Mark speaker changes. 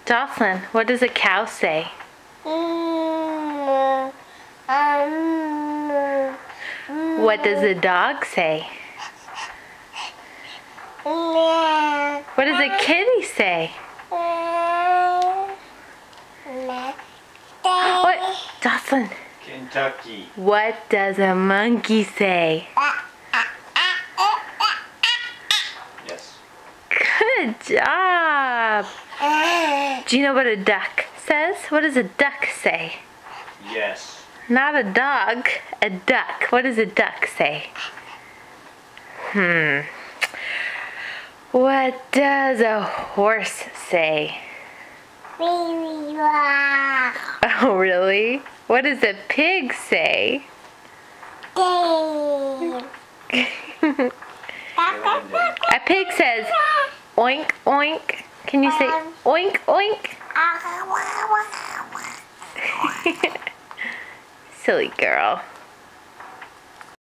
Speaker 1: Jocelyn, what does a cow say? What does a dog say? What does a kitty say? What? Jocelyn.
Speaker 2: Kentucky.
Speaker 1: What does a monkey say?
Speaker 2: Yes.
Speaker 1: Good job. Do you know what a duck says? What does a duck say?
Speaker 2: Yes.
Speaker 1: Not a dog, a duck. What does a duck say? What does a horse say? Oh, really? What does a pig say? A pig says, oink, oink. Can you say, oink, oink? Silly girl.